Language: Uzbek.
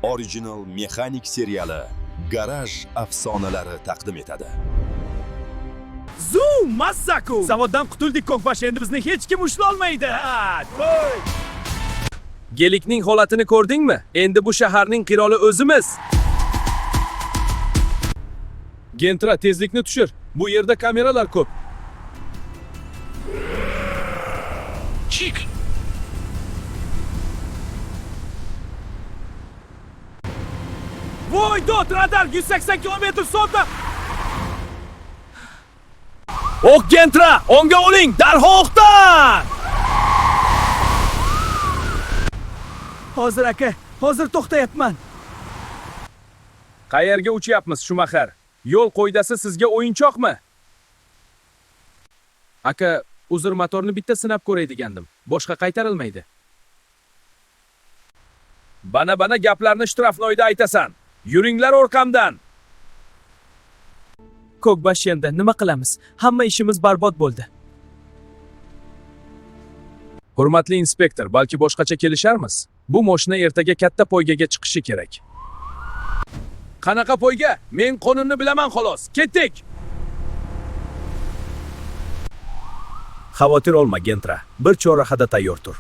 Original mexanik seriali Garaj afsonalari taqdim etadi. Zoom massaku. Zavoddan qutuldik Kokbash, endi bizni hech kim ushlolmaydi. To'y. Gelikning holatini ko'rdingmi? Endi bu shaharning qiroli o'zimiz. Gentra, tezlikni tushir. Bu yerda kameralar ko'p. Chik. Voy dot, radar 180 km/soatda. O'q Gentra, o'ngga oling, darhol o'qdan! Hozir aka, hozir to'xtayapman. Qayerga uchyapmiz, Shumaxar? Yo'l qo'ydasi sizga o'yinchoqmi? Aka, uzr, motorni bitta sinab ko'ray degandim. Boshqa qaytarilmaydi. Bana gaplarni shtrafnoyda aytasan. Yuringlar orqamdan. Kokbash, endi nima qilamiz? Hamma ishimiz barbod bo'ldi. Hurmatli inspektor, balki boshqacha kelisharmiz? Bu mashina ertaga katta poygaga chiqishi kerak. Qanaqa poyga? Men qonunni bilaman xolos. Ketdik. Xavotir olma Gentra. Bir chorrahada tayyor tur.